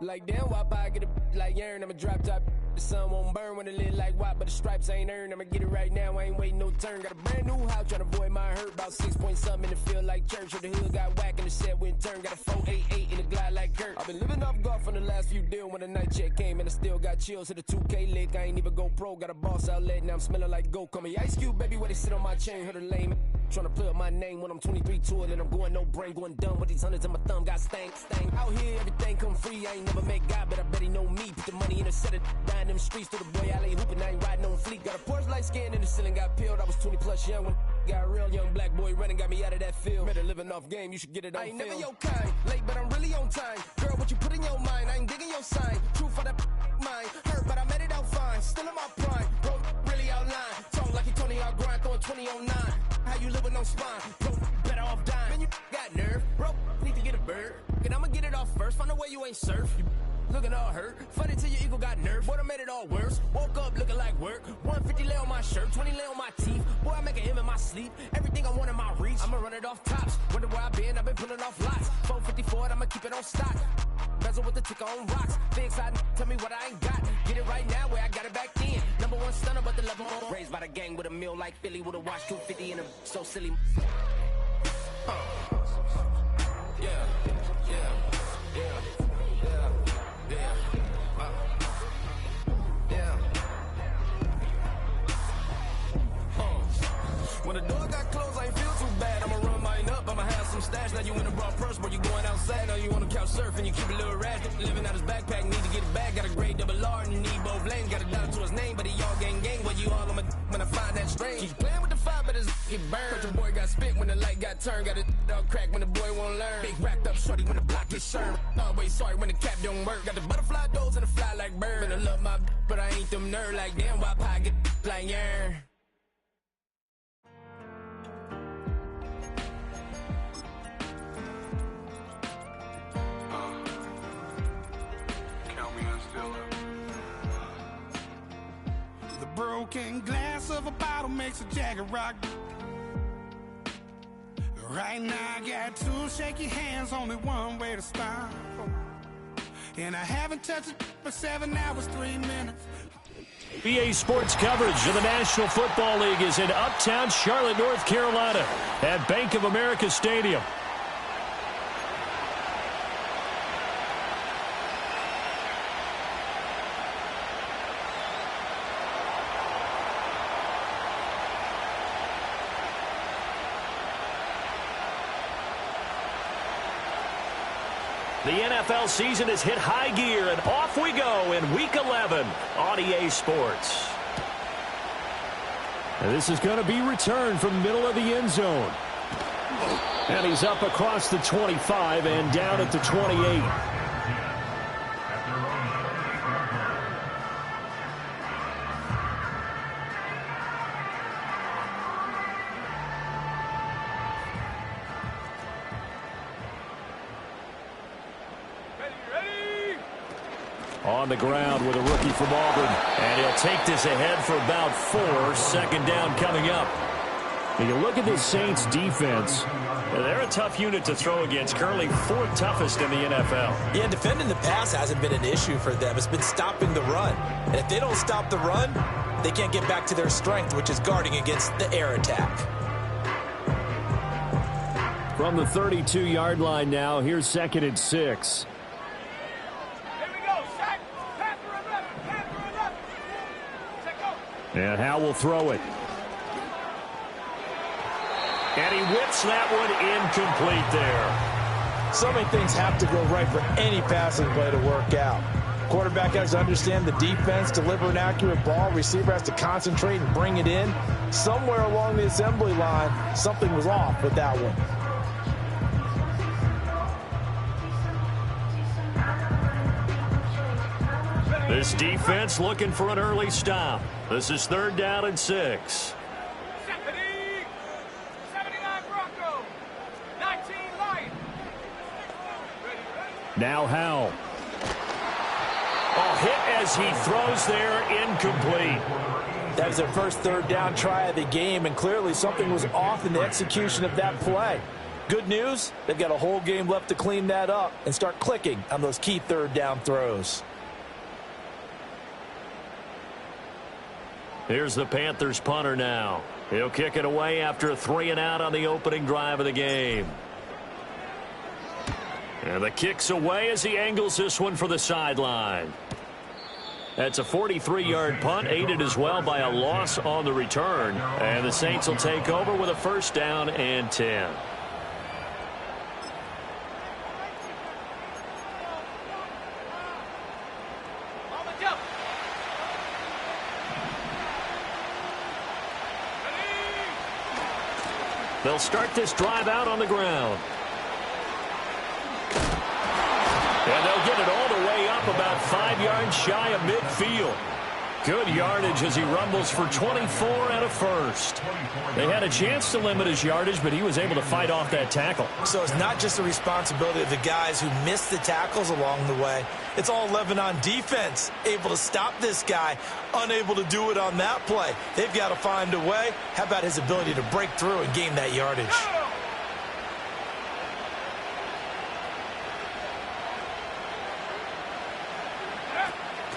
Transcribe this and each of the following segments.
Like damn, why I get a like yarn? I'm a drop top. The sun won't burn when it lit like what, but the stripes ain't earned. I'ma get it right now, I ain't waiting no turn. Got a brand new house, trying to avoid my hurt. About 6 point something in the field like church. Or the hood got whack and the set went turn. Got a 488 in the glide like Kurt. I've been living off golf from the last few deals. When the night check came and I still got chills. Hit a 2K lick, I ain't even go pro. Got a boss outlet, now I'm smelling like gold. Call me Ice Cube, baby, where they sit on my chain. Heard a lame trying to play up my name when I'm 23 to it. And I'm going no brain, going dumb with these hundreds in my thumb. Got stank. Out here, everything come free. I ain't never met God, but I bet he know me. Put the money in a set of down them streets to the boy. I ain't hooping, I ain't riding on fleek. Got a Porsche light skin in the ceiling, got peeled. I was 20 plus young when got real. Young black boy running, got me out of that field. Better living off game, you should get it on film. I ain't never your kind, late but I'm really on time. Girl, what you put in your mind, I ain't digging your sign. True for that mine, hurt but I made it out fine. Still in my prime, bro, really outline. Talk like you Tony, I'll grind, throwing 20 on 9. How you live with no spine, bro, better off dying. Man, you got nerve, bro, need to get a bird. And I'ma get it off first, find a way you ain't surf. You looking all hurt, funny till your ego got nerve. Boy, I made it all worse, woke up looking like work. 150 lay on my shirt, 20 lay on my teeth. Boy, I make an M in my sleep, everything I want in my reach. I'ma run it off tops, wonder where I've been pulling off lots. 454, I'ma keep it on stock. Bezel with the ticker on rocks. Big side, tell me what I ain't got. Get it right now where I got it back then. Number one stunner, but the level on. Raised by the gang with a meal like Philly with a watch 250 and a so silly. When the door got closed, I ain't feel too bad. I'ma run mine up, I'ma have some stash. Now you in a broad purse, but you going outside. Now you on the couch surfing, you keep a little rat. Living out his backpack, need to get it back. Got a grade double R and need both lanes. Got a dollar to his name, but he all gang. But you all on my when I find that strange. Keep playing with the fire, but his get burned. But your boy got spit when the light got turned. Got a dog crack when the boy won't learn. Big wrapped up shorty when the block gets served. Always sorry when the cap don't work. Got the butterfly doors and the fly like bird. And I love my but I ain't them nerd like damn. Why pie get like yarn? Broken glass of a bottle makes a Jagger rock. Right now I got two shaky hands, only one way to stop. And I haven't touched it for 7 hours, 3 minutes. BA Sports coverage of the National Football League is in uptown Charlotte, North Carolina at Bank of America Stadium. The NFL season has hit high gear, and off we go in Week 11 on EA Sports. And this is going to be returned from the middle of the end zone. And he's up across the 25 and down at the 28. On the ground with a rookie from Auburn. And he'll take this ahead for about 4. Second down coming up. When you look at the Saints defense, they're a tough unit to throw against. Currently 4th toughest in the NFL. Yeah, defending the pass hasn't been an issue for them. It's been stopping the run. And if they don't stop the run, they can't get back to their strength, which is guarding against the air attack. From the 32-yard line now, here's 2nd and 6. And Howe will throw it. And he whips that one incomplete there. So many things have to go right for any passing play to work out. Quarterback has to understand the defense, deliver an accurate ball. Receiver has to concentrate and bring it in. Somewhere along the assembly line, something was off with that one. This defense looking for an early stop. This is 3rd down and 6. 79 Bronco, 19 Lion. Now Howe. A hit as he throws there, incomplete. That was their first 3rd down try of the game, and clearly something was off in the execution of that play. Good news, they've got a whole game left to clean that up and start clicking on those key third down throws. Here's the Panthers punter now. He'll kick it away after a 3-and-out on the opening drive of the game. And the kick's away as he angles this one for the sideline. That's a 43-yard punt, aided as well by a loss on the return. And the Saints will take over with a 1st down and 10. They'll start this drive out on the ground. And they'll get it all the way up about 5 yards shy of midfield. Good yardage as he rumbles for 24 and a first. They had a chance to limit his yardage, but he was able to fight off that tackle. So it's not just the responsibility of the guys who missed the tackles along the way. It's all 11 on defense, able to stop this guy, unable to do it on that play. They've got to find a way. How about his ability to break through and gain that yardage?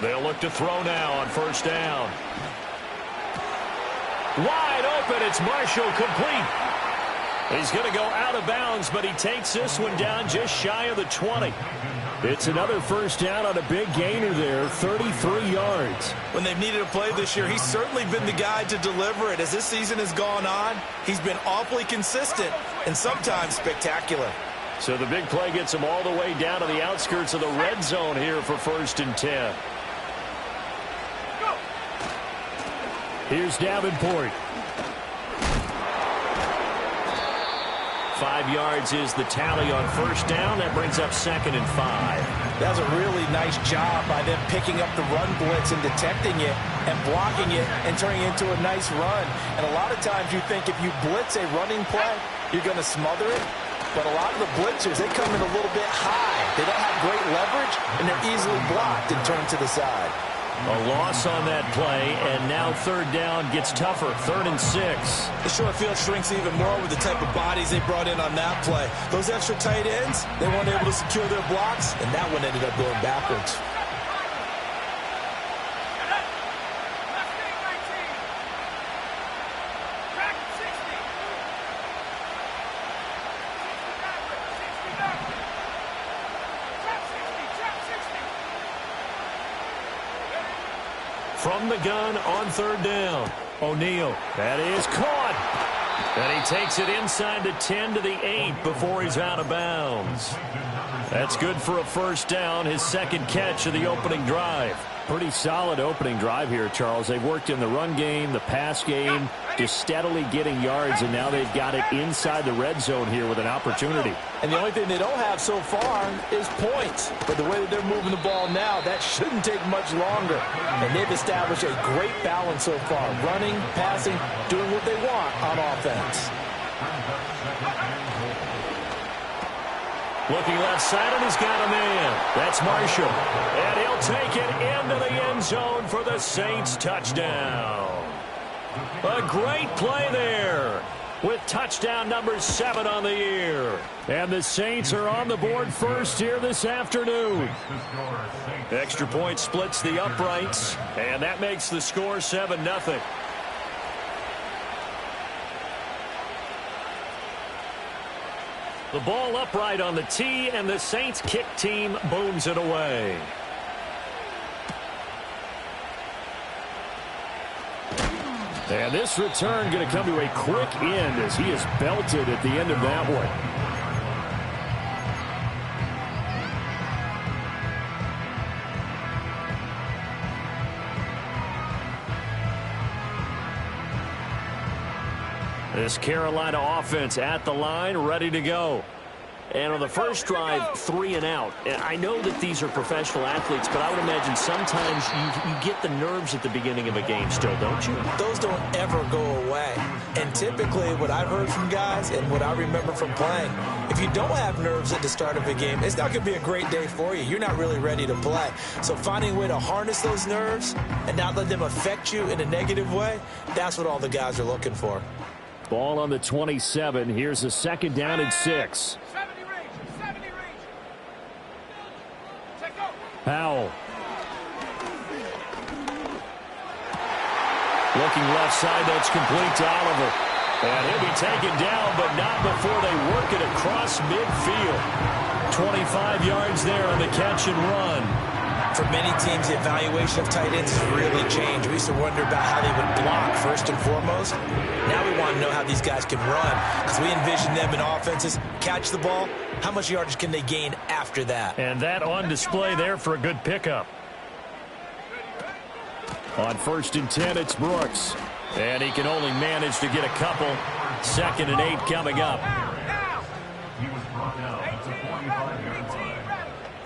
They'll look to throw now on 1st down. Wide open. It's Marshall, complete. He's going to go out of bounds, but he takes this one down just shy of the 20. It's another 1st down on a big gainer there, 33 yards. When they've needed a play this year, he's certainly been the guy to deliver it. As this season has gone on, he's been awfully consistent and sometimes spectacular. So the big play gets him all the way down to the outskirts of the red zone here for 1st and 10. Here's Davenport. 5 yards is the tally on 1st down. That brings up 2nd and 5. That was a really nice job by them picking up the run blitz and detecting it and blocking it and turning it into a nice run. And a lot of times you think if you blitz a running play, you're going to smother it. But a lot of the blitzers, they come in a little bit high. They don't have great leverage, and they're easily blocked and turned to the side. A loss on that play, and now 3rd down gets tougher, 3rd and 6. The short field shrinks even more with the type of bodies they brought in on that play. Those extra tight ends, they weren't able to secure their blocks, and that one ended up going backwards. From the gun on 3rd down. O'Neal. That is caught. And he takes it inside the 10 to the 8 before he's out of bounds. That's good for a 1st down, his 2nd catch of the opening drive. Pretty solid opening drive here, Charles. They've worked in the run game, the pass game, just steadily getting yards, and now they've got it inside the red zone here with an opportunity. And the only thing they don't have so far is points. But the way that they're moving the ball now, that shouldn't take much longer. And they've established a great balance so far. Running, passing, doing what they want on offense. Looking left side, and he's got a man. That's Marshall. And he'll take it into the end zone for the Saints touchdown. A great play there with touchdown number 7 on the year. And the Saints are on the board first here this afternoon. Extra point splits the uprights, and that makes the score 7-0. The ball upright on the tee, and the Saints kick team booms it away. And this return going to come to a quick end as he is belted at the end of that one. This Carolina offense at the line, ready to go. And on the first drive, 3 and out. And I know that these are professional athletes, but I would imagine sometimes you get the nerves at the beginning of a game still, don't you? Those don't ever go away. And typically what I've heard from guys and what I remember from playing, if you don't have nerves at the start of a game, it's not going to be a great day for you. You're not really ready to play. So finding a way to harness those nerves and not let them affect you in a negative way, that's what all the guys are looking for. Ball on the 27. Here's a second down and 6. 70 range. 70 range. Check go. Powell. Looking left side, that's complete to Oliver. And he'll be taken down, but not before they work it across midfield. 25 yards there on the catch and run. For many teams, the evaluation of tight ends has really changed. We used to wonder about how they would block first and foremost. Now we want to know how these guys can run, because we envision them in offenses catch the ball. How much yardage can they gain after that? And that on display there for a good pickup. On 1st and 10, it's Brooks. And he can only manage to get a couple. 2nd and 8 coming up. He was brought down at the 45-yard line.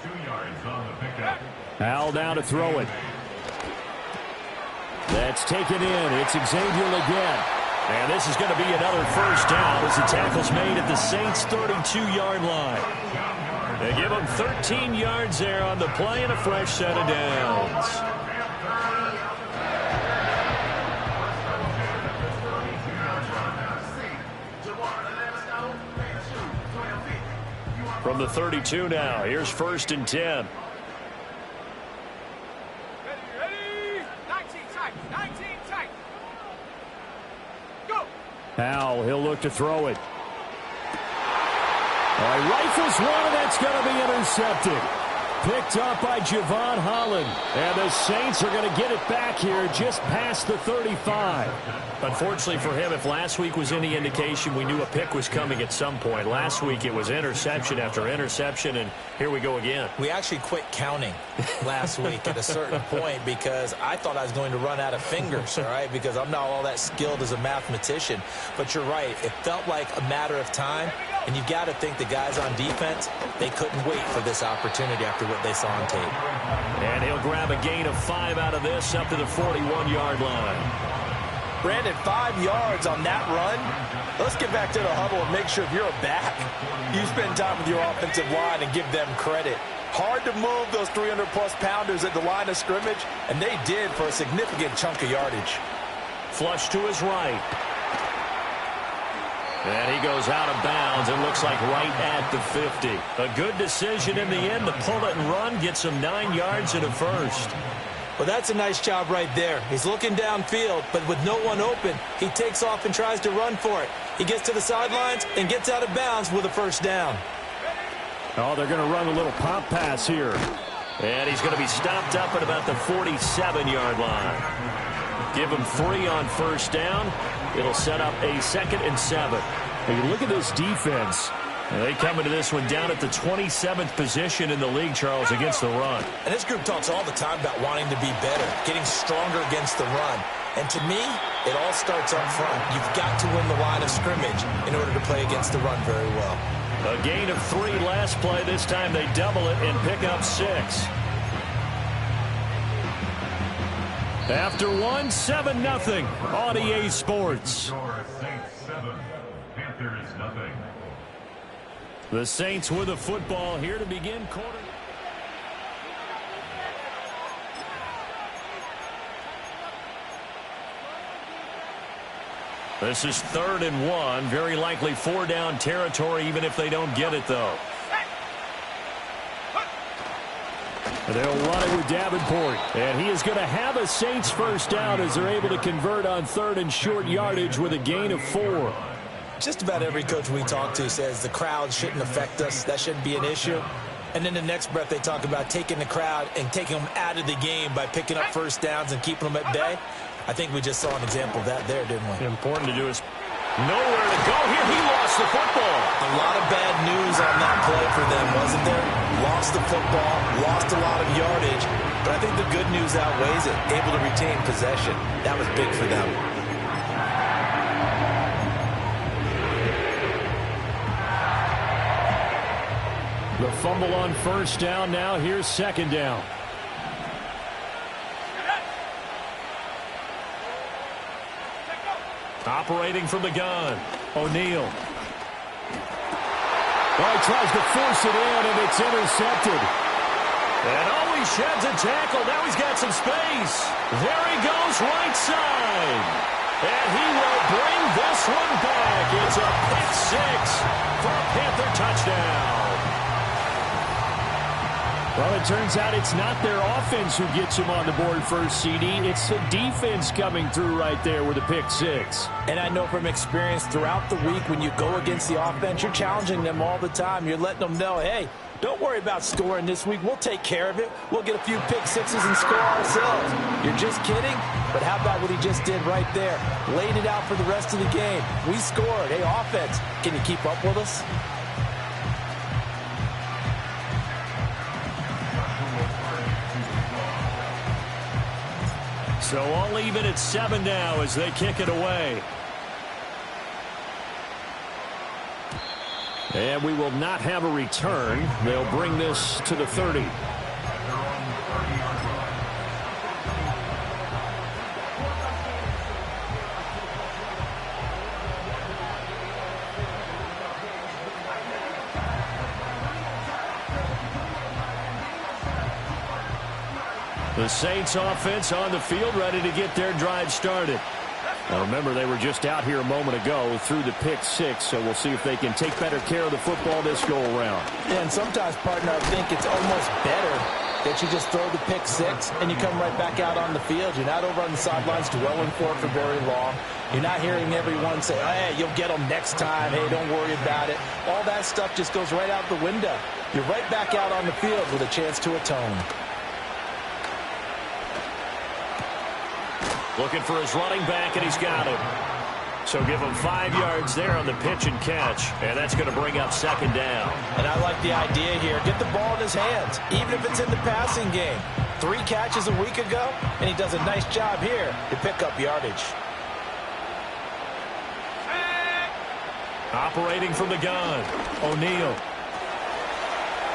2 yards on the pickup. Al down to throw it. That's taken in. It's Xavier again. And this is going to be another first down as the tackle's made at the Saints' 32-yard line. They give them 13 yards there on the play and a fresh set of downs. From the 32 now, here's 1st and 10. Ready. 19 tight. 19 tight. Go. Powell, he'll look to throw it. Rifles one, and that's going to be intercepted. Picked up by Javon Holland. And the Saints are going to get it back here just past the 35. Unfortunately for him, if last week was any indication, we knew a pick was coming at some point. Last week it was interception after interception, and here we go again. We actually quit counting last week at a certain point because I thought I was going to run out of fingers, all right, because I'm not all that skilled as a mathematician. But you're right. It felt like a matter of time, and you've got to think the guys on defense, they couldn't wait for this opportunity after what they saw on tape. And he'll grab a gain of 5 out of this up to the 41-yard line. Brandon, 5 yards on that run. Let's get back to the huddle and make sure if you're a back, you spend time with your offensive line and give them credit. Hard to move those 300-plus pounders at the line of scrimmage, and they did for a significant chunk of yardage. Flush to his right. And he goes out of bounds. It looks like right at the 50. A good decision in the end to pull it and run, gets him 9 yards and a first. Well, that's a nice job right there. He's looking downfield, but with no one open, he takes off and tries to run for it. He gets to the sidelines and gets out of bounds with a first down. Oh, they're going to run a little pop pass here. And he's going to be stopped up at about the 47-yard line. Give him 3 on first down. It'll set up a 2nd and 7. Hey, look at this defense. They come into this one down at the 27th position in the league, Charles, against the run. And this group talks all the time about wanting to be better, getting stronger against the run. And to me, it all starts up front. You've got to win the line of scrimmage in order to play against the run very well. A gain of 3 last play. This time they double it and pick up 6. After 1, 7-0 on EA Sports. Saints 7, Panthers nothing. The Saints with the football here to begin quarter. This is 3rd and 1. Very likely 4-down territory, even if they don't get it, though. They'll run it with Davenport. And he is going to have a Saints first down as they're able to convert on 3rd and short yardage with a gain of 4. Just about every coach we talk to says the crowd shouldn't affect us. That shouldn't be an issue. And then the next breath they talk about taking the crowd and taking them out of the game by picking up first downs and keeping them at bay. I think we just saw an example of that there, didn't we? Important to do is nowhere to go here. He lost the football. A lot of bad news on that play for them, wasn't there? Lost the football, lost a lot of yardage. But I think the good news outweighs it. Able to retain possession. That was big for them. The fumble on first down. Now here's 2nd down. Operating from the gun, O'Neal. Oh, he tries to force it in, and it's intercepted. And he sheds a tackle. Now he's got some space. There he goes, right side. And he will bring this one back. It's a pick six for a Panther touchdown. Well, it turns out it's not their offense who gets them on the board first, CD. It's the defense coming through right there with a pick six. And I know from experience throughout the week when you go against the offense, you're challenging them all the time. You're letting them know, hey, don't worry about scoring this week. We'll take care of it. We'll get a few pick sixes and score ourselves. You're just kidding? But how about what he just did right there? Laid it out for the rest of the game. We scored. Hey, offense, can you keep up with us? So all even at 7 now as they kick it away. And we will not have a return. They'll bring this to the 30. The Saints offense on the field, ready to get their drive started. Now remember, they were just out here a moment ago through the pick six, so we'll see if they can take better care of the football this go-around. Yeah, and sometimes, partner, I think it's almost better that you just throw the pick six and you come right back out on the field. You're not over on the sidelines dwelling for very long. You're not hearing everyone say, hey, you'll get them next time. Hey, don't worry about it. All that stuff just goes right out the window. You're right back out on the field with a chance to atone. Looking for his running back, and he's got him. So give him 5 yards there on the pitch and catch, and that's going to bring up second down. And I like the idea here. Get the ball in his hands, even if it's in the passing game. 3 catches a week ago, and he does a nice job here to pick up yardage. Operating from the gun, O'Neal.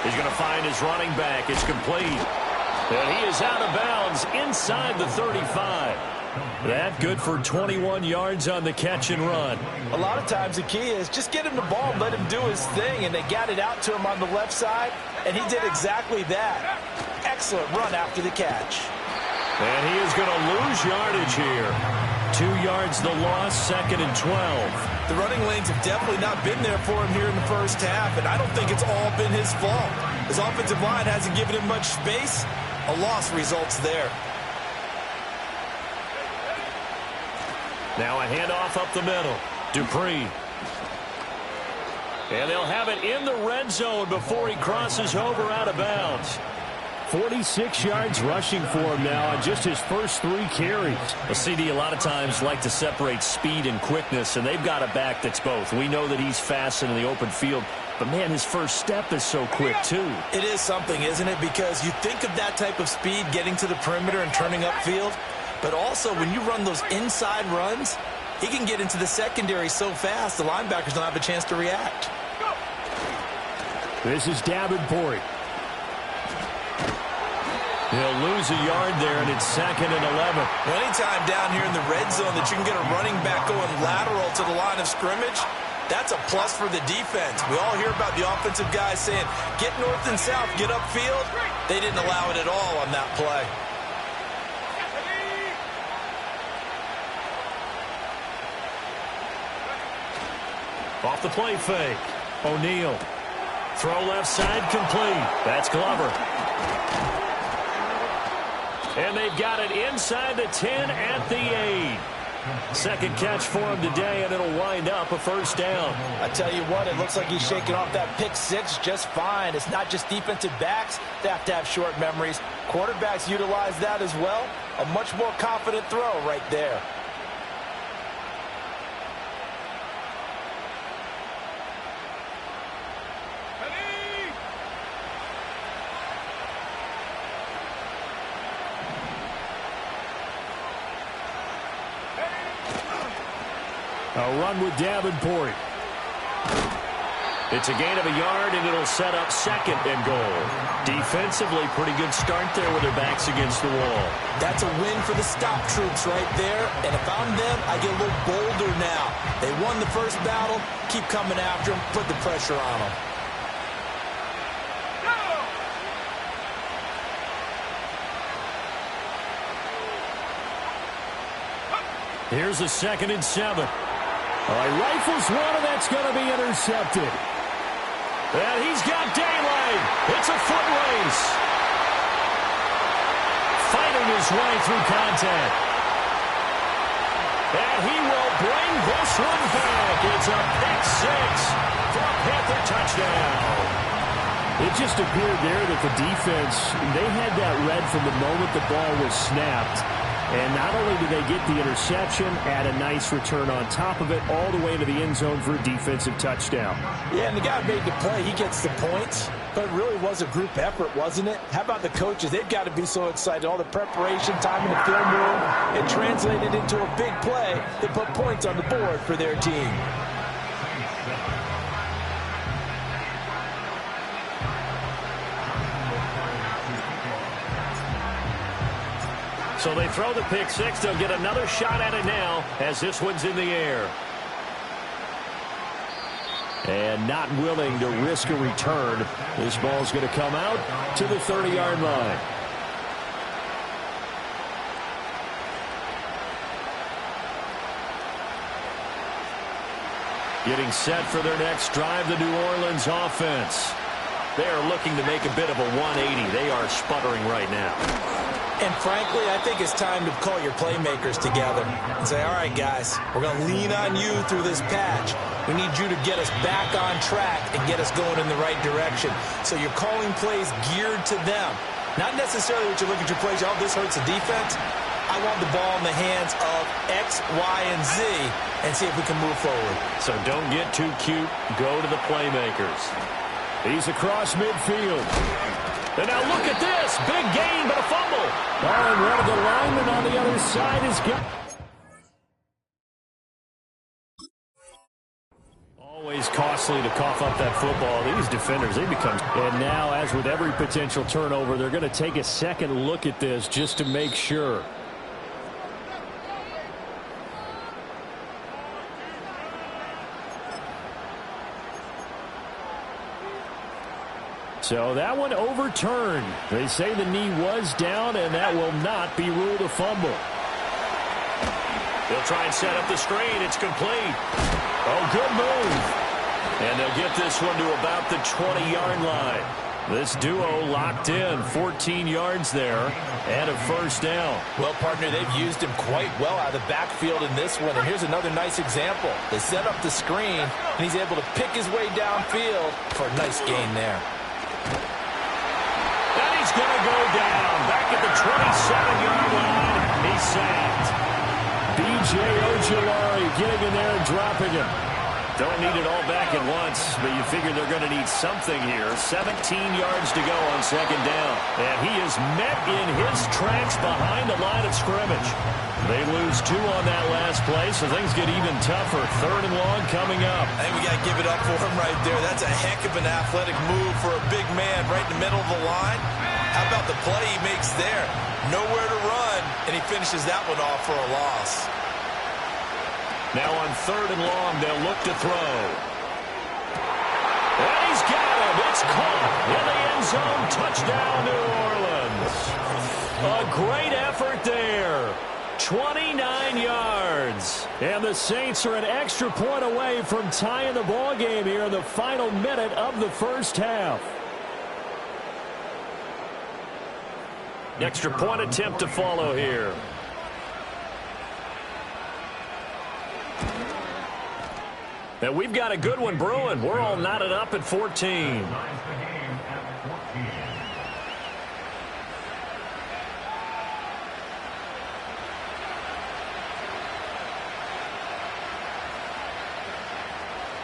He's going to find his running back. It's complete. And he is out of bounds inside the 35. That good for 21 yards on the catch and run. A lot of times the key is just get him the ball and let him do his thing, and they got it out to him on the left side, and he did exactly that. Excellent run after the catch. And he is going to lose yardage here. 2 yards the loss, 2nd and 12. The running lanes have definitely not been there for him here in the first half, and I don't think it's all been his fault. His offensive line hasn't given him much space. A loss results there. Now a handoff up the middle. Dupree. And they'll have it in the red zone before he crosses over out of bounds. 46 yards rushing for him now on just his first 3 carries. A CD a lot of times like to separate speed and quickness, and they've got a back that's both. We know that he's fast in the open field, but man, his first step is so quick too. It is something, isn't it? Because you think of that type of speed getting to the perimeter and turning upfield, but also when you run those inside runs, he can get into the secondary so fast the linebackers don't have a chance to react. This is Davenport. He'll lose a yard there, and it's 2nd and 11. Well, anytime down here in the red zone that you can get a running back going lateral to the line of scrimmage, that's a plus for the defense. We all hear about the offensive guys saying, get north and south, get upfield. They didn't allow it at all on that play. Off the play fake. O'Neal. Throw left side complete. That's Glover. And they've got it inside the 10 at the 8. Second catch for him today, and it'll wind up a first down. I tell you what, it looks like he's shaking off that pick six just fine. It's not just defensive backs. They have to have short memories. Quarterbacks utilize that as well. A much more confident throw right there. A run with Davenport. It's a gain of a yard, and it'll set up 2nd and goal. Defensively, pretty good start there with their backs against the wall. That's a win for the stop troops right there. And if I'm them, I get a little bolder now. They won the first battle. Keep coming after them. Put the pressure on them. Here's a 2nd and 7. He rifles one, and that's going to be intercepted. And he's got daylight. It's a foot race. Fighting his way through contact. And he will bring this one back. It's a pick 6 for a Panther touchdown. It just appeared there that the defense, they had that read from the moment the ball was snapped. And not only did they get the interception, add a nice return on top of it, all the way to the end zone for a defensive touchdown. Yeah, and the guy made the play. He gets the points. But it really was a group effort, wasn't it? How about the coaches? They've got to be so excited. All the preparation, time in the film room, it translated into a big play that put points on the board for their team. So they throw the pick 6. They'll get another shot at it now as this one's in the air. And not willing to risk a return. This ball's going to come out to the 30-yard line. Getting set for their next drive, the New Orleans offense. They are looking to make a bit of a 180. They are sputtering right now. And frankly, I think it's time to call your playmakers together and say, all right, guys, we're going to lean on you through this patch. We need you to get us back on track and get us going in the right direction. So you're calling plays geared to them. Not necessarily what you look at your plays, oh, this hurts the defense. I want the ball in the hands of X, Y, and Z and see if we can move forward. So don't get too cute. Go to the playmakers. He's across midfield. And now look at this. Big gain, but a fumble. And one of the linemen on the other side is good. Always costly to cough up that football. These defenders, they become... And now, as with every potential turnover, they're going to take a second look at this just to make sure. So that one overturned. They say the knee was down, and that will not be ruled a fumble. They'll try and set up the screen. It's complete. Oh, good move. And they'll get this one to about the 20-yard line. This duo locked in, 14 yards there, and a first down. Well, partner, they've used him quite well out of the backfield in this one. And here's another nice example. They set up the screen, and he's able to pick his way downfield for a nice gain there. And he's going to go down. Back at the 27-yard line. He's sacked. B.J. Ojulari getting in there and dropping him. Don't need it all back at once, but you figure they're going to need something here. 17 yards to go on second down. And he is met in his tracks behind the line of scrimmage. They lose 2 on that last play, so things get even tougher. 3rd and long coming up. I think we got to give it up for him right there. That's a heck of an athletic move for a big man right in the middle of the line. How about the play he makes there? Nowhere to run, and he finishes that one off for a loss. Now on 3rd and long, they'll look to throw. And he's got him. It's caught in the end zone. Touchdown, New Orleans. A great effort there. 29 yards. And the Saints are an extra point away from tying the ball game here in the final minute of the first half. Extra point attempt to follow here. And we've got a good one brewing. We're all knotted up at 14.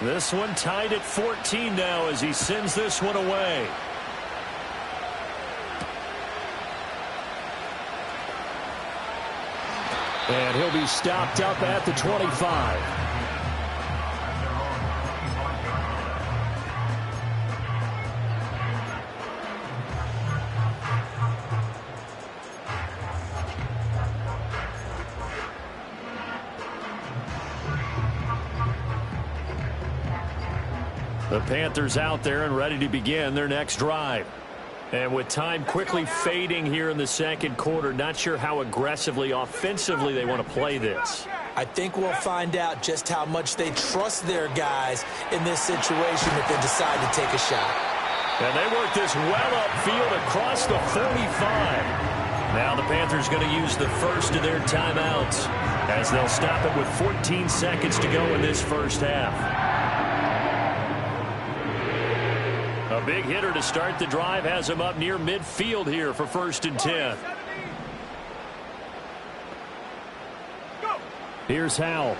This one tied at 14 now as he sends this one away. And he'll be stopped up at the 25. The Panthers out there and ready to begin their next drive. And with time quickly fading here in the second quarter, not sure how aggressively, offensively they want to play this. I think we'll find out just how much they trust their guys in this situation if they decide to take a shot. And they work this well upfield across the 45. Now the Panthers going to use the first of their timeouts as they'll stop it with 14 seconds to go in this first half. A big hitter to start the drive has him up near midfield here for 1st and 10. Here's Howell.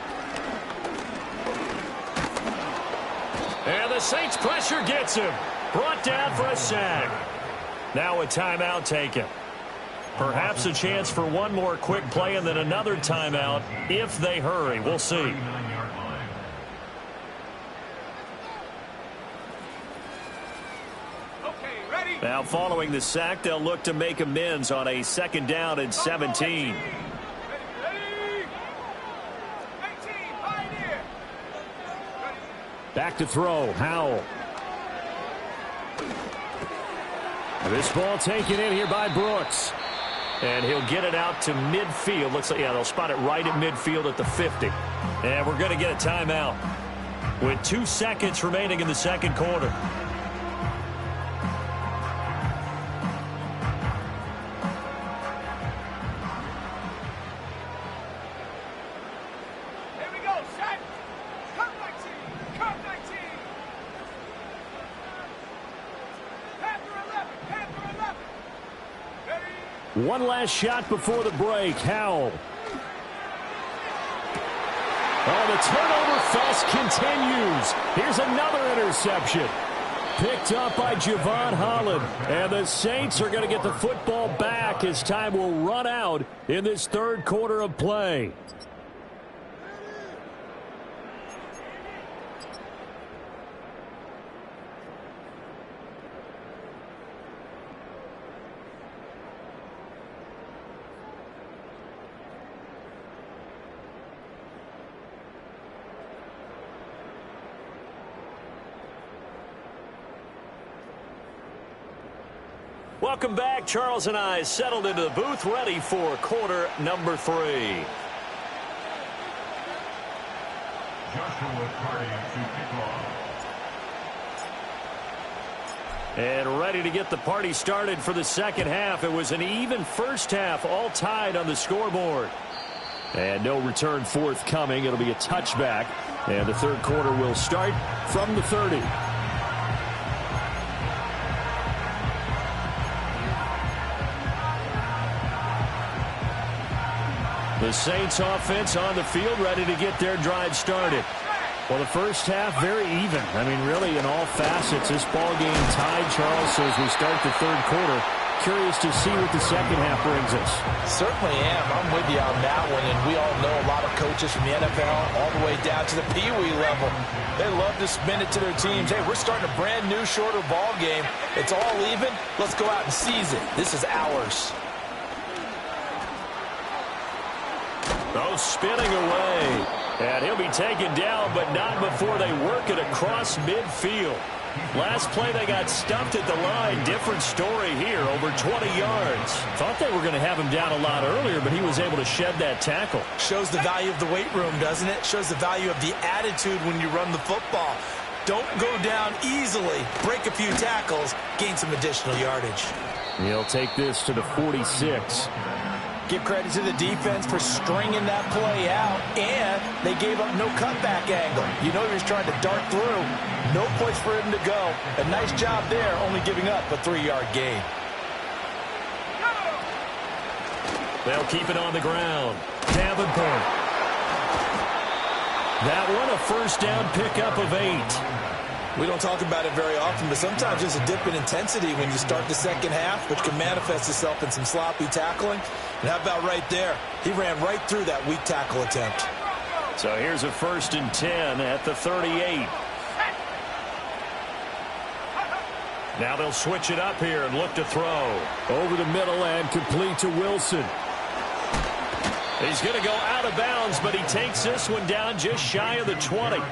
And the Saints pressure gets him. Brought down for a sack. Now a timeout taken. Perhaps a chance for one more quick play and then another timeout if they hurry. We'll see. Now following the sack, they'll look to make amends on a 2nd down and 17. Back to throw, Howell. This ball taken in here by Brooks. And he'll get it out to midfield. Looks like, yeah, they'll spot it right at midfield at the 50. And we're going to get a timeout with 2 seconds remaining in the second quarter. One last shot before the break. Howell. Oh, the turnover fest continues. Here's another interception. Picked up by Javon Holland. And the Saints are going to get the football back as time will run out in this 3rd quarter of play. Welcome back. Charles and I settled into the booth, ready for quarter number 3. Joshua Carty to kick off. And ready to get the party started for the second half. It was an even first half, all tied on the scoreboard. And no return forthcoming. It'll be a touchback. And the 3rd quarter will start from the 30. The Saints offense on the field, ready to get their drive started. Well, the first half, very even. I mean, really, in all facets, this ball game tied, Charles. So as we start the 3rd quarter, curious to see what the second half brings us. Certainly am. I'm with you on that one. And we all know a lot of coaches from the NFL all the way down to the Pee Wee level. They love to spin it to their teams. Hey, we're starting a brand new, shorter ball game. It's all even. Let's go out and seize it. This is ours. Oh, spinning away. And he'll be taken down, but not before they work it across midfield. Last play, they got stuffed at the line. Different story here, over 20 yards. Thought they were going to have him down a lot earlier, but he was able to shed that tackle. Shows the value of the weight room, doesn't it? Shows the value of the attitude when you run the football. Don't go down easily. Break a few tackles. Gain some additional yardage. He'll take this to the 46. Give credit to the defense for stringing that play out, and they gave up no cutback angle. You know he was trying to dart through. No place for him to go. A nice job there, only giving up a 3-yard gain. They'll keep it on the ground. Davenport. That one, a first down pickup of 8. We don't talk about it very often, but sometimes there's a dip in intensity when you start the second half, which can manifest itself in some sloppy tackling. And how about right there? He ran right through that weak tackle attempt. So here's a 1st and 10 at the 38. Now they'll switch it up here and look to throw. Over the middle and complete to Wilson. He's going to go out of bounds, but he takes this one down just shy of the 20.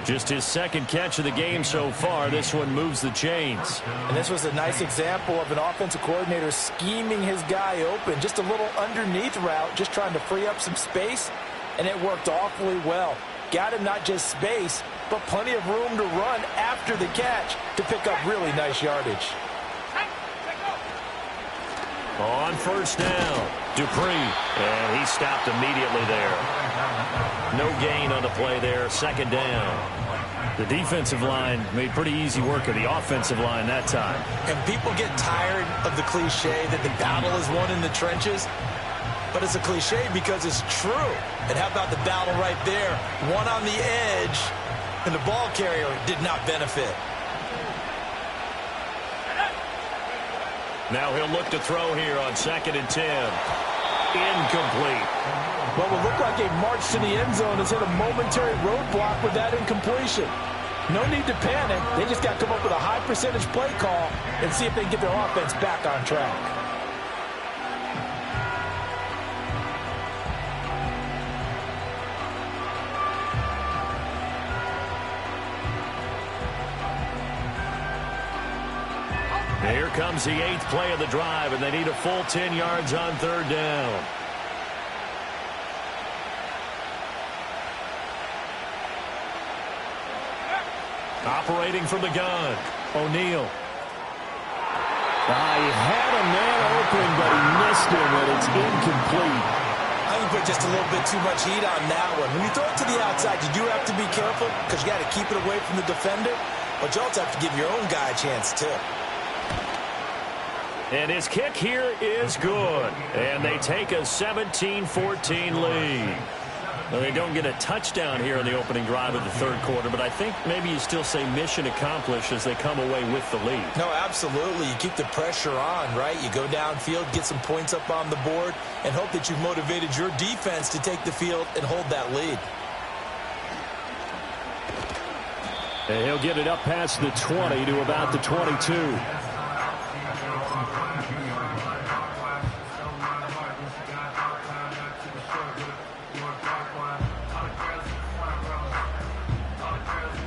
Just his 2nd catch of the game so far. This one moves the chains. And this was a nice example of an offensive coordinator scheming his guy open. Just a little underneath route, just trying to free up some space. and it worked awfully well. Got him not just space, but plenty of room to run after the catch to pick up really nice yardage. On first down, Dupree, and he stopped immediately there. No gain on the play there, second down. The defensive line made pretty easy work of the offensive line that time. And people get tired of the cliche that the battle is won in the trenches. But it's a cliche because it's true. And how about the battle right there? One on the edge, and the ball carrier did not benefit. Now he'll look to throw here on 2nd and 10. Incomplete. What would look like a march to the end zone has hit a momentary roadblock with that incompletion. No need to panic. They just got to come up with a high percentage play call and see if they can get their offense back on track. Here comes the 8th play of the drive, and they need a full 10 yards on 3rd down. Operating from the gun, O'Neal. He had a man open, but he missed him, and it's incomplete. I think put just a little bit too much heat on that one. When you throw it to the outside, you do have to be careful because you got to keep it away from the defender, but you also have to give your own guy a chance too. And his kick here is good. And they take a 17-14 lead. Well, they don't get a touchdown here in the opening drive of the 3rd quarter, but I think maybe you still say mission accomplished as they come away with the lead. No, absolutely. You keep the pressure on, right? You go downfield, get some points up on the board, and hope that you've motivated your defense to take the field and hold that lead. And he'll get it up past the 20 to about the 22.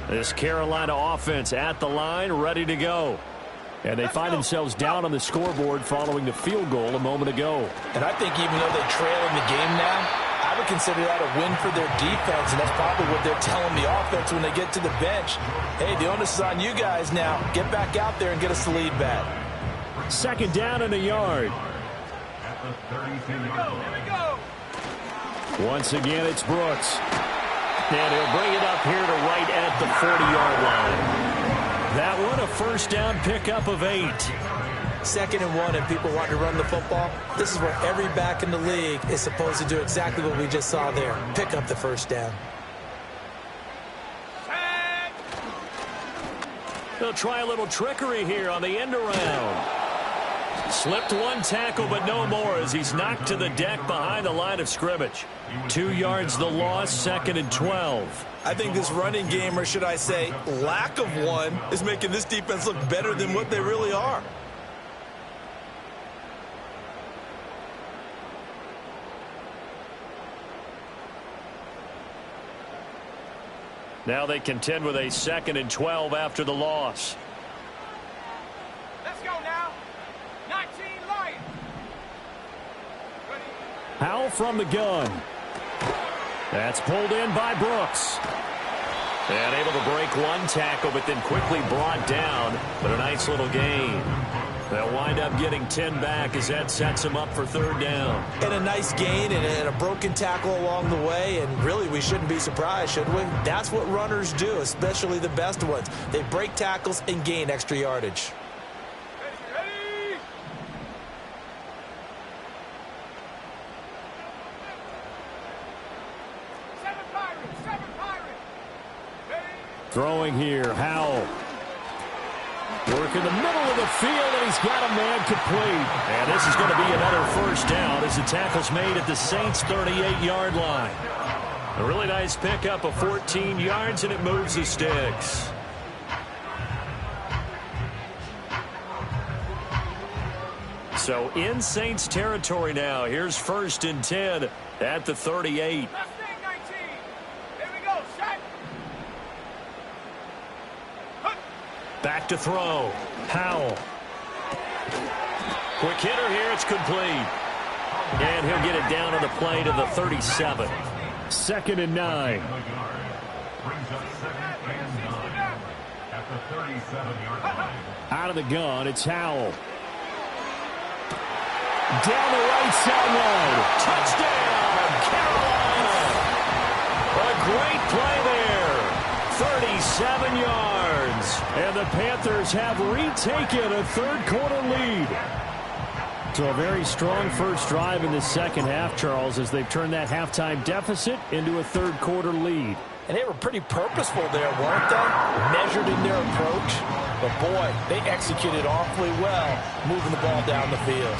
This Carolina offense at the line, ready to go. And they find themselves down on the scoreboard following the field goal a moment ago. And I think even though they trail in the game now, I would consider that a win for their defense, and that's probably what they're telling the offense when they get to the bench. Hey, the onus is on you guys now. Get back out there and get us the lead back. 2nd down and a yard. Once again, it's Brooks. And he'll bring it up here to right at the 40-yard line. That one, a first down pickup of 8. 2nd and 1, and people want to run the football. This is where every back in the league is supposed to do exactly what we just saw there. Pick up the first down. They'll try a little trickery here on the end around. Slipped one tackle, but no more as he's knocked to the deck behind the line of scrimmage. 2 yards the loss, 2nd and 12. I think this running game, or should I say lack of one, is making this defense look better than what they really are. Now they contend with a 2nd and 12 after the loss. Let's go now. 19 Lions. Howell from the gun. That's pulled in by Brooks. And able to break one tackle, but then quickly brought down. But a nice little gain. They'll wind up getting 10 back as that sets them up for 3rd down. And a nice gain and a broken tackle along the way. And really, we shouldn't be surprised, should we? That's what runners do, especially the best ones. They break tackles and gain extra yardage. Throwing here, Howell. Work in the middle of the field, and he's got a man complete. And this is going to be another first down as the tackle's made at the Saints' 38-yard line. A really nice pickup of 14 yards, and it moves the sticks. So in Saints territory now. Here's 1st and 10 at the 38. Back to throw. Howell. Quick hitter here. It's complete. And he'll get it down on the play to the 37. 2nd and 9. Brings up 2nd and 9 at the 37-yard line. Out of the gun, it's Howell. Down the right sideline. Touchdown, Carolina. A great play there. 37 yards. And the Panthers have retaken a third-quarter lead. So a very strong first drive in the second half, Charles, as they've turned that halftime deficit into a third-quarter lead. And they were pretty purposeful there, weren't they? Measured in their approach. But, boy, they executed awfully well, moving the ball down the field.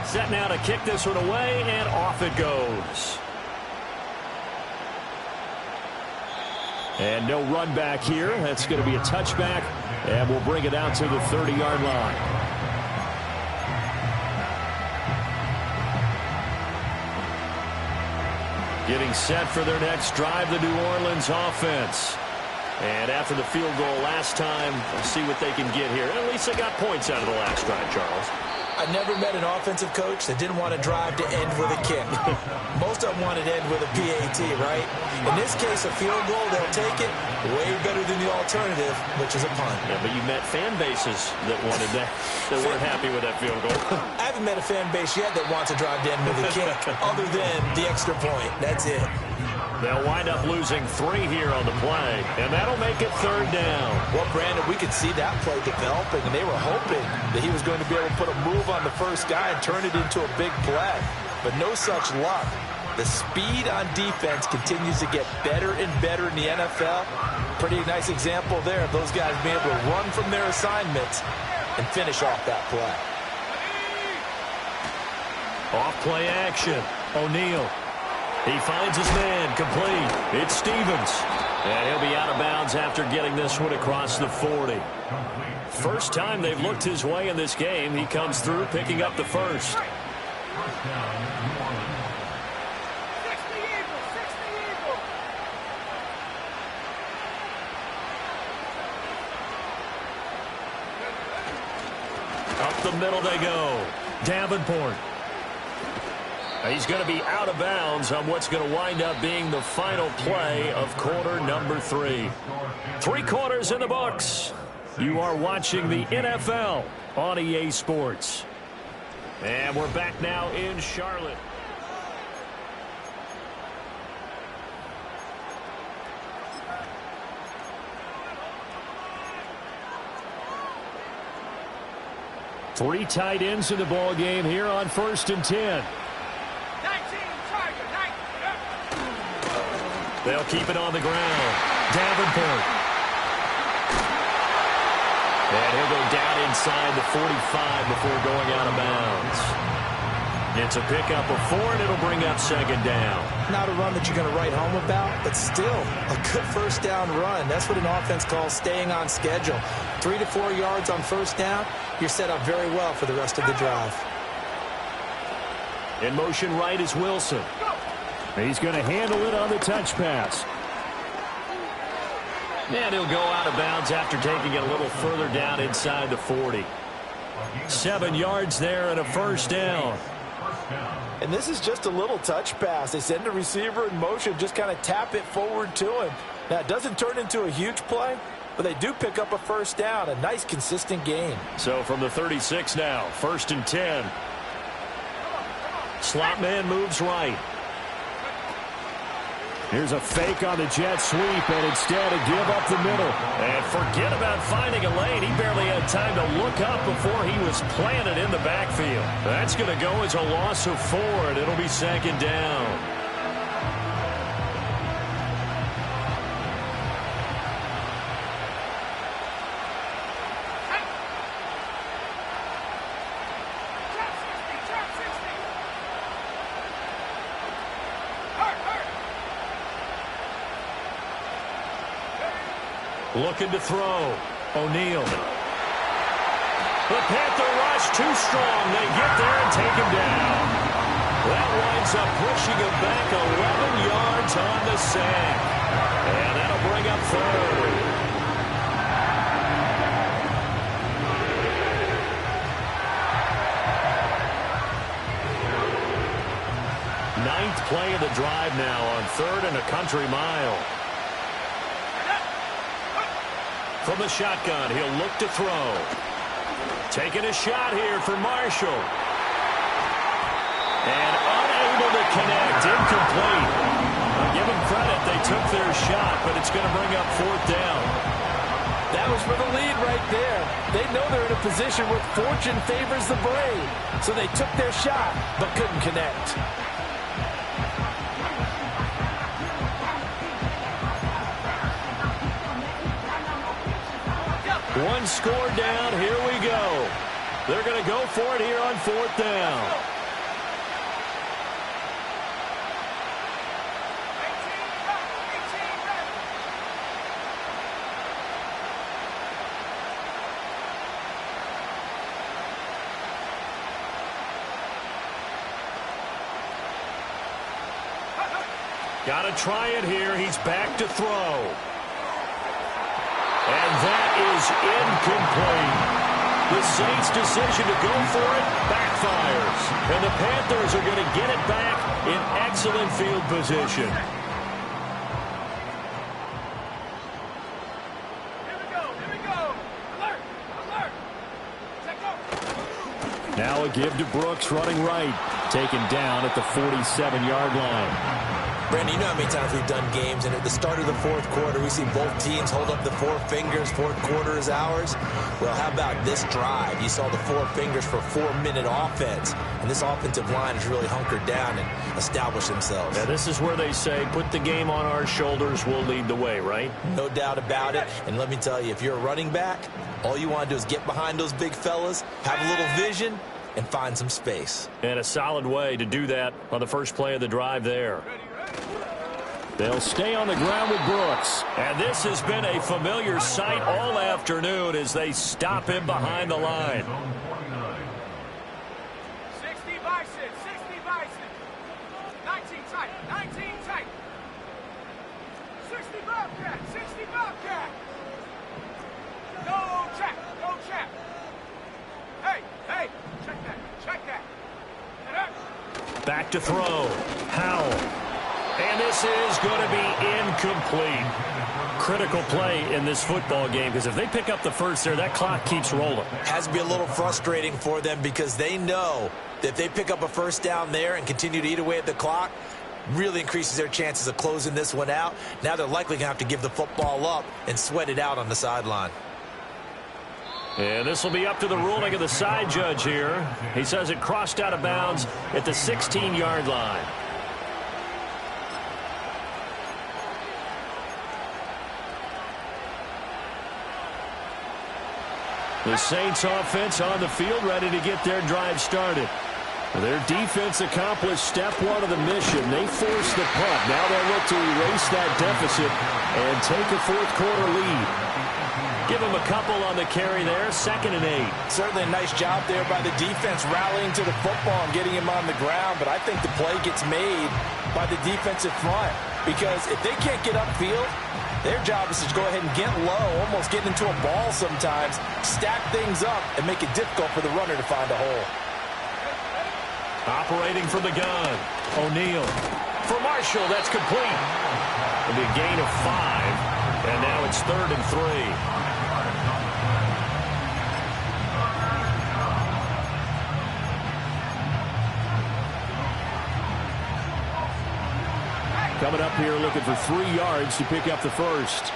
Set now to kick this one away, and off it goes. And no run back here. That's going to be a touchback, and we'll bring it out to the 30-yard line. Getting set for their next drive, the New Orleans offense. And after the field goal last time, we'll see what they can get here. At least they got points out of the last drive, Charles. I never met an offensive coach that didn't want to drive to end with a kick. Most of them wanted to end with a PAT, right? In this case, a field goal, they'll take it. Way better than the alternative, which is a punt. Yeah, but you met fan bases that wanted that, that weren't happy with that field goal. I haven't met a fan base yet that wants to drive to end with a kick, other than the extra point. That's it. They'll wind up losing 3 here on the play, and that'll make it 3rd down. Well, Brandon, we could see that play developing, and they were hoping that he was going to be able to put a move on the first guy and turn it into a big play. But no such luck. The speed on defense continues to get better and better in the NFL. Pretty nice example there of those guys being able to run from their assignments and finish off that play. Off play action. O'Neal. He finds his man, complete. It's Stevens. And he'll be out of bounds after getting this one across the 40. First time they've looked his way in this game. He comes through picking up the first. First down, New Orleans. Up the middle they go. Davenport. He's going to be out of bounds on what's going to wind up being the final play of quarter number 3. 3 quarters in the books. You are watching the NFL on EA Sports. And we're back now in Charlotte. Three tight ends in the ball game here on 1st and 10. They'll keep it on the ground. Davenport. And he'll go down inside the 45 before going out of bounds. It's a pickup of 4, and it'll bring up 2nd down. Not a run that you're going to write home about, but still a good first down run. That's what an offense calls staying on schedule. 3 to 4 yards on first down, you're set up very well for the rest of the drive. In motion right is Wilson. He's going to handle it on the touch pass. And he'll go out of bounds after taking it a little further down inside the 40. 7 yards there and a first down. And this is just a little touch pass. They send the receiver in motion, just kind of tap it forward to him. Now, it doesn't turn into a huge play, but they do pick up a first down. A nice, consistent gain. So from the 36 now, 1st and 10. Slot man moves right. Here's a fake on the jet sweep, and instead a give up the middle. And forget about finding a lane. He barely had time to look up before he was planted in the backfield. That's going to go as a loss of 4, and it'll be 2nd down. Looking to throw. O'Neal. The Panther rush too strong. They get there and take him down. That winds up pushing him back 11 yards on the sack. And that'll bring up 3rd. play of the drive now on 3rd and a country mile. From the shotgun, he'll look to throw. Taking a shot here for Marshall. And unable to connect, incomplete. I'll give them credit, they took their shot, but it's going to bring up 4th down. That was for the lead right there. They know they're in a position where fortune favors the brave. So they took their shot, but couldn't connect. One score down, here we go. They're going to go for it here on 4th down. Got to try it here. He's back to throw. And that is incomplete. The Saints' decision to go for it backfires. And the Panthers are going to get it back in excellent field position. Here we go. Alert. Now a give to Brooks running right. Taken down at the 47-yard line. Brandon, you know how many times we've done games, and at the start of the 4th quarter, we see both teams hold up the 4 fingers, 4th quarter is ours. Well, how about this drive? You saw the 4 fingers for 4-minute offense, and this offensive line has really hunkered down and established themselves. Yeah, this is where they say, put the game on our shoulders, we'll lead the way, right? No doubt about it, and let me tell you, if you're a running back, all you want to do is get behind those big fellas, have a little vision, and find some space. And a solid way to do that on the first play of the drive there. They'll stay on the ground with Brooks. And this has been a familiar sight all afternoon as they stop him behind the line. 60 Bison. 19 tight. 60 Bobcat. Go check. Hey, check that. Back to throw. Howell. And this is going to be incomplete. Critical play in this football game, because if they pick up the first there, that clock keeps rolling. Has to be a little frustrating for them because they know that if they pick up a first down there and continue to eat away at the clock, really increases their chances of closing this one out. Now they're likely going to have to give the football up and sweat it out on the sideline. And this will be up to the ruling of the side judge here. He says it crossed out of bounds at the 16-yard line. The Saints offense on the field, ready to get their drive started. Their defense accomplished step 1 of the mission. They forced the punt. Now they'll look to erase that deficit and take a 4th quarter lead. Give them a couple on the carry there, 2nd and 8. Certainly a nice job there by the defense rallying to the football and getting him on the ground. But I think the play gets made by the defensive front, because if they can't get upfield, their job is to go ahead and get low, almost get into a ball sometimes, stack things up, and make it difficult for the runner to find a hole. Operating from the gun, O'Neal. For Marshall, that's complete. It'll be a gain of 5, and now it's 3rd and 3. Coming up here looking for 3 yards to pick up the first.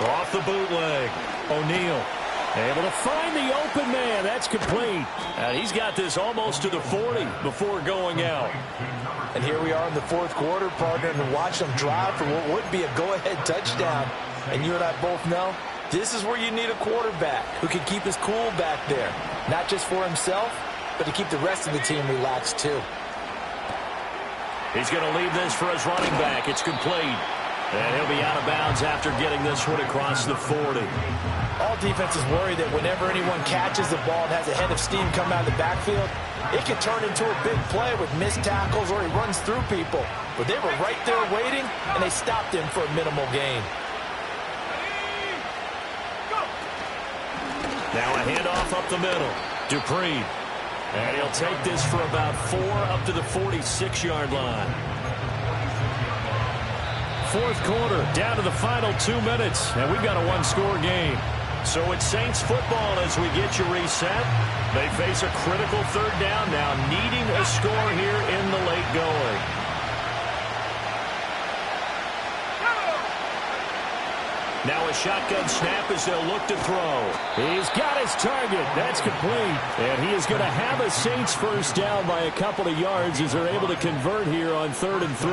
Off the bootleg. O'Neal able to find the open man. That's complete. And he's got this almost to the 40 before going out. And here we are in the 4th quarter, partner, and watch them drive for what would be a go-ahead touchdown. And you and I both know this is where you need a quarterback who can keep his cool back there. Not just for himself, but to keep the rest of the team relaxed too. He's going to leave this for his running back. It's complete. And he'll be out of bounds after getting this one across the 40. All defenses worry that whenever anyone catches the ball and has a head of steam come out of the backfield, it can turn into a big play with missed tackles or he runs through people. But they were right there waiting, and they stopped him for a minimal gain. Now a handoff up the middle. Dupree. And he'll take this for about 4 up to the 46-yard line. Fourth quarter, down to the final 2 minutes, and we've got a one-score game. So it's Saints football as we get you reset. They face a critical third down now, needing a score here in the late going. Now a shotgun snap as they'll look to throw. He's got his target. That's complete. And he is going to have a Saints first down by a couple of yards as they're able to convert here on 3rd and 3.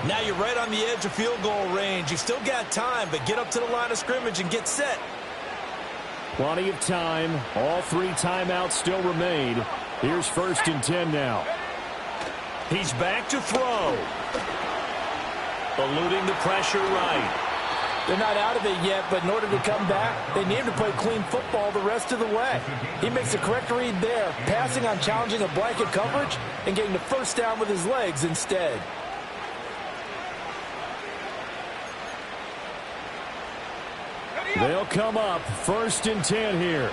Now you're right on the edge of field goal range. You've still got time, but get up to the line of scrimmage and get set. Plenty of time. All 3 timeouts still remain. Here's 1st and 10 now. He's back to throw. Eluding the pressure right. They're not out of it yet, but in order to come back, they need to play clean football the rest of the way. He makes the correct read there, passing on challenging a blanket coverage and getting the first down with his legs instead. They'll come up 1st and 10 here.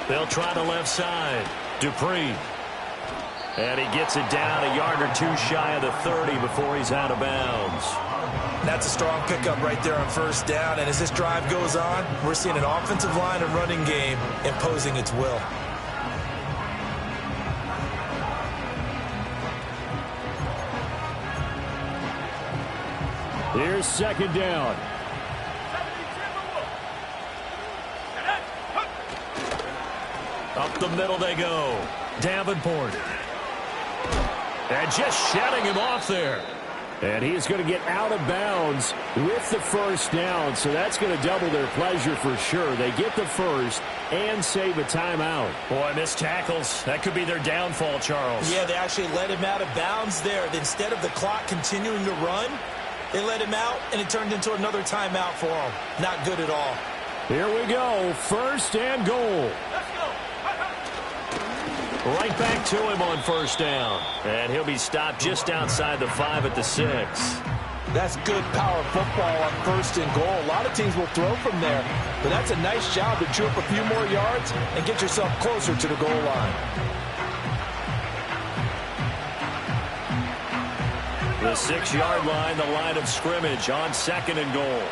They'll try the left side. Dupree. And he gets it down a yard or 2 shy of the 30 before he's out of bounds. That's a strong pickup right there on 1st down. And as this drive goes on, we're seeing an offensive line and running game imposing its will. Here's 2nd down. Up the middle they go. Davenport. And just shutting him off there. And he's going to get out of bounds with the first down, so that's going to double their pleasure for sure. They get the first and save a timeout. Boy, missed tackles. That could be their downfall, Charles. Yeah, they actually let him out of bounds there. Instead of the clock continuing to run, they let him out, and it turned into another timeout for him. Not good at all. Here we go, 1st and goal. Right back to him on 1st down. And he'll be stopped just outside the 5 at the 6. That's good power football on 1st and goal. A lot of teams will throw from there, but that's a nice job to chew up a few more yards and get yourself closer to the goal line. The 6-yard line, the line of scrimmage on 2nd and goal.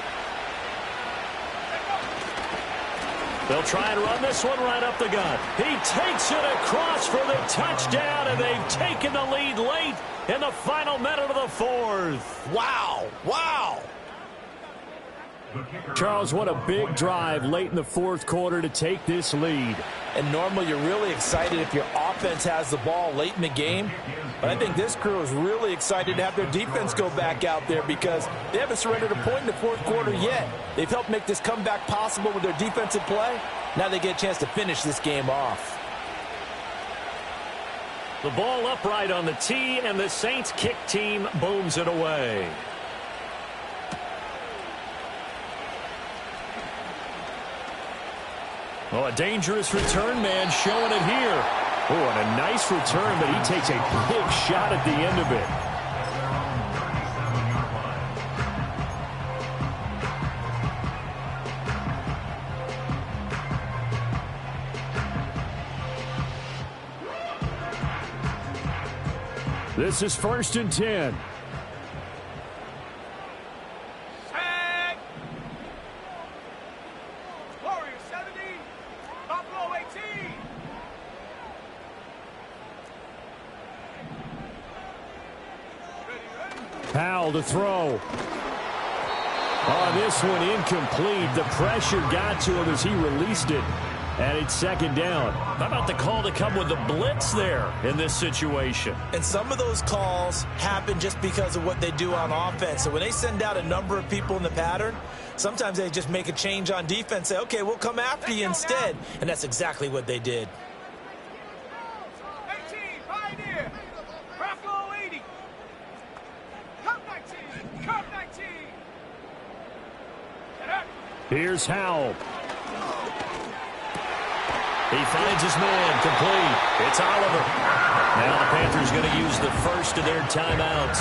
They'll try and run this one right up the gut. He takes it across for the touchdown, and they've taken the lead late in the final minute of the 4th. Wow. Wow. Charles, what a big drive late in the 4th quarter to take this lead. And normally you're really excited if your offense has the ball late in the game. But I think this crew is really excited to have their defense go back out there because they haven't surrendered a point in the 4th quarter yet. They've helped make this comeback possible with their defensive play. Now they get a chance to finish this game off. The ball upright on the tee, and the Saints kick team booms it away. Oh, a dangerous return man showing it here. Oh, and a nice return, but he takes a big shot at the end of it. This is 1st and 10. Powell to throw. Oh, this one incomplete. The pressure got to him as he released it. And it's 2nd down. How about the call to come with the blitz there in this situation? And some of those calls happen just because of what they do on offense. So when they send out a number of people in the pattern, sometimes they just make a change on defense, say, okay, we'll come after you instead. And that's exactly what they did. Here's Howell. He finds his man complete. It's Oliver. Now the Panthers going to use the first of their timeouts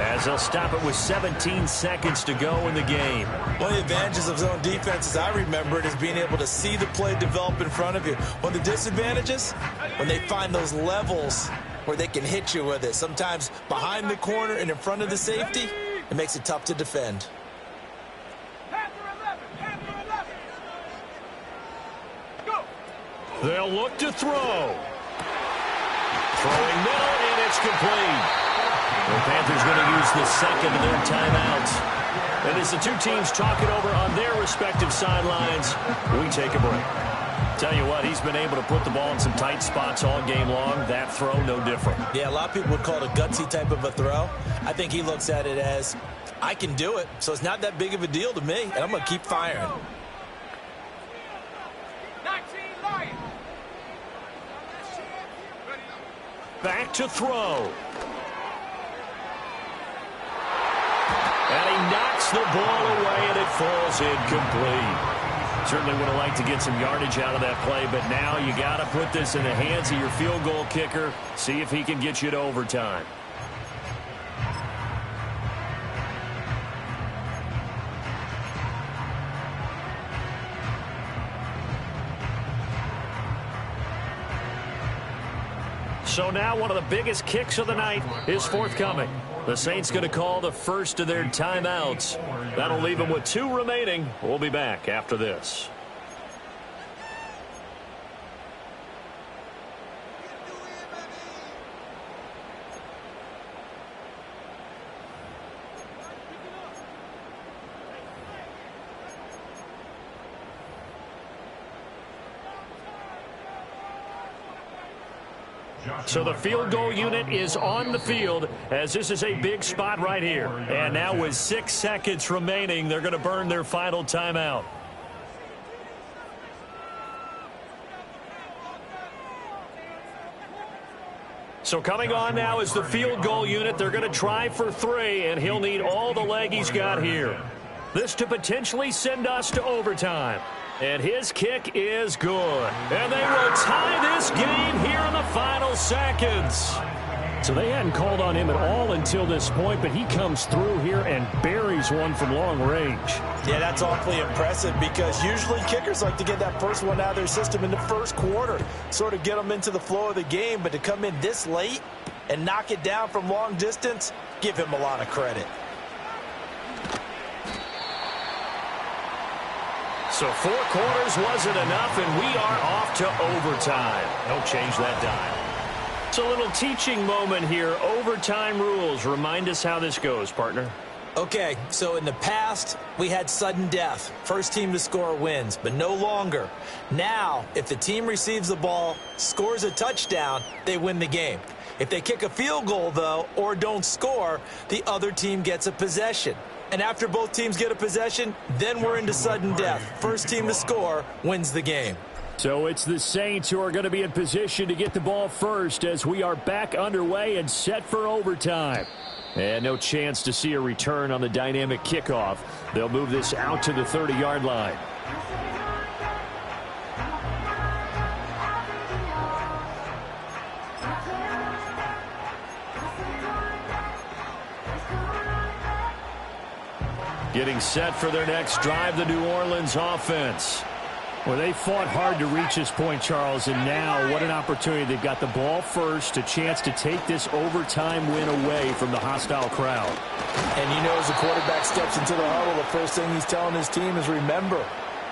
as they'll stop it with 17 seconds to go in the game. One of the advantages of zone defense, as I remember it, is being able to see the play develop in front of you. One of the disadvantages, when they find those levels where they can hit you with it, sometimes behind the corner and in front of the safety, it makes it tough to defend. They'll look to throw. Throwing middle, and it's complete. The Panthers going to use the second of their timeouts. And as the two teams talk it over on their respective sidelines, we take a break. Tell you what, he's been able to put the ball in some tight spots all game long. That throw, no different. Yeah, a lot of people would call it a gutsy type of a throw. I think he looks at it as, I can do it, so it's not that big of a deal to me, and I'm going to keep firing. Back to throw. And he knocks the ball away, and it falls incomplete. Certainly would have liked to get some yardage out of that play, but now you got to put this in the hands of your field goal kicker. See if he can get you to overtime. So now one of the biggest kicks of the night is forthcoming. The Saints going to call the first of their timeouts. That'll leave them with 2 remaining. We'll be back after this. So the field goal unit is on the field as this is a big spot right here. And now with 6 seconds remaining, they're going to burn their final timeout. So coming on now is the field goal unit. They're going to try for 3, and he'll need all the leg he's got here. This to potentially send us to overtime. And his kick is good. And they will tie this game here in the final seconds. So they hadn't called on him at all until this point, but he comes through here and buries one from long range. Yeah, that's awfully impressive because usually kickers like to get that first one out of their system in the first quarter, sort of get them into the flow of the game, but to come in this late and knock it down from long distance, give him a lot of credit. So 4 quarters wasn't enough, and we are off to overtime. Don't change that dime. It's a little teaching moment here. Overtime rules. Remind us how this goes, partner. Okay, so in the past, we had sudden death. First team to score wins, but no longer. Now, if the team receives the ball, scores a touchdown, they win the game. If they kick a field goal, though, or don't score, the other team gets a possession. And after both teams get a possession, then we're into sudden death. First team to score wins the game. So it's the Saints who are going to be in position to get the ball first as we are back underway and set for overtime. And no chance to see a return on the dynamic kickoff. They'll move this out to the 30-yard line. Getting set for their next drive, the New Orleans offense. Well, they fought hard to reach this point, Charles, and now what an opportunity. They've got the ball first, a chance to take this overtime win away from the hostile crowd. And you know, as the quarterback steps into the huddle, the first thing he's telling his team is, remember,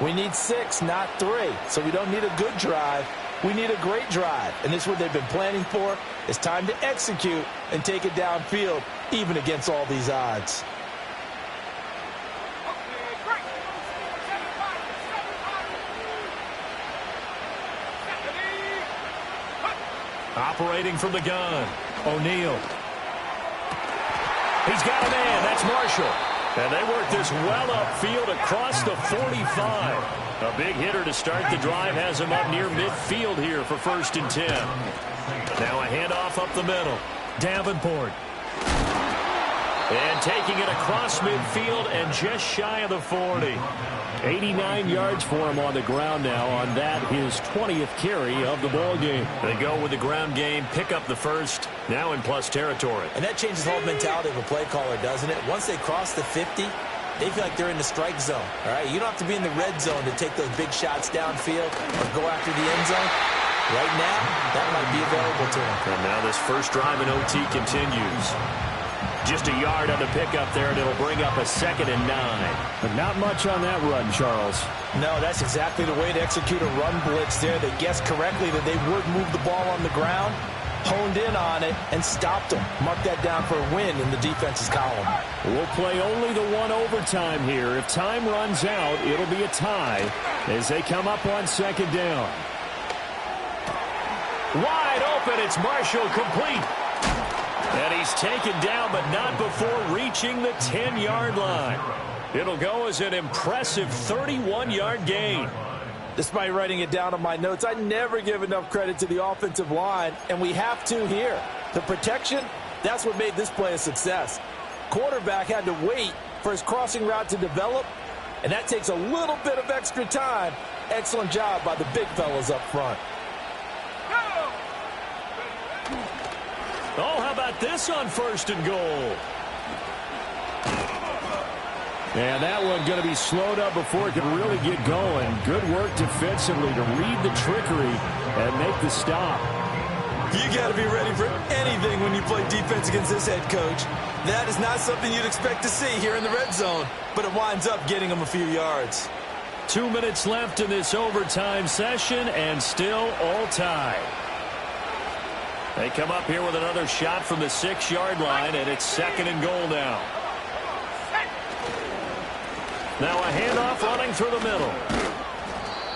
we need 6, not 3. So we don't need a good drive. We need a great drive. And this is what they've been planning for. It's time to execute and take it downfield, even against all these odds. Operating from the gun, O'Neal. He's got a man. That's Marshall. And they work this well upfield across the 45. A big hitter to start the drive has him up near midfield here for 1st and 10. Now a handoff up the middle. Davenport. And taking it across midfield and just shy of the 40. 89 yards for him on the ground now on that, his 20th carry of the ball game. They go with the ground game, pick up the first, now in plus territory. And that changes the whole mentality of a play caller, doesn't it? Once they cross the 50, they feel like they're in the strike zone. All right, you don't have to be in the red zone to take those big shots downfield or go after the end zone. Right now, that might be available to them. And now this first drive in OT continues. Just a yard on the pickup there, and it'll bring up a 2nd and 9. But not much on that run, Charles. No, that's exactly the way to execute a run blitz there. They guessed correctly that they would move the ball on the ground, honed in on it, and stopped them. Mark that down for a win in the defense's column. We'll play only the one overtime here. If time runs out, it'll be a tie as they come up on 2nd down. Wide open, it's Marshall, complete. And he's taken down, but not before reaching the 10-yard line. It'll go as an impressive 31-yard gain. Despite writing it down on my notes, I never give enough credit to the offensive line, and we have to here. The protection, that's what made this play a success. Quarterback had to wait for his crossing route to develop, and that takes a little bit of extra time. Excellent job by the big fellas up front. Oh, how about this on 1st and goal? And that one going to be slowed up before it can really get going. Good work defensively to read the trickery and make the stop. You got to be ready for anything when you play defense against this head coach. That is not something you'd expect to see here in the red zone, but it winds up getting them a few yards. 2 minutes left in this overtime session, and still all tied. They come up here with another shot from the 6-yard line, and it's 2nd and goal now. Now a handoff running through the middle.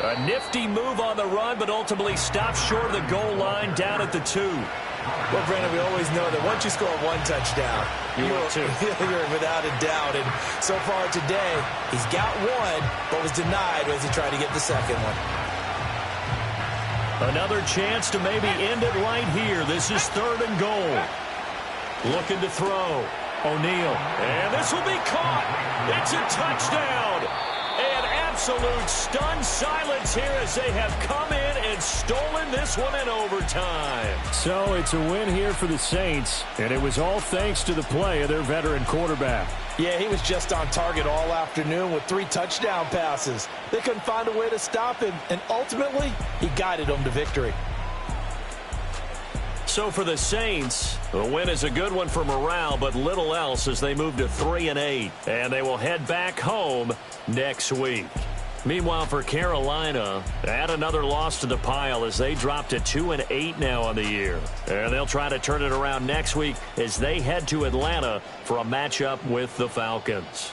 A nifty move on the run, but ultimately stops short of the goal line down at the 2. Well, Brandon, we always know that once you score one touchdown, you're without a doubt. And so far today, he's got one, but was denied as he tried to get the second one. Another chance to maybe end it right here. This is 3rd and goal. Looking to throw. O'Neal. And this will be caught. It's a touchdown. And absolute stunned silence here as they have come in and stolen this one in overtime. So it's a win here for the Saints, and it was all thanks to the play of their veteran quarterback. Yeah, he was just on target all afternoon with 3 touchdown passes. They couldn't find a way to stop him, and ultimately, he guided them to victory. So for the Saints, the win is a good one for morale, but little else as they move to 3-8, and they will head back home next week. Meanwhile, for Carolina, add another loss to the pile as they drop to 2-8 now on the year. And they'll try to turn it around next week as they head to Atlanta for a matchup with the Falcons.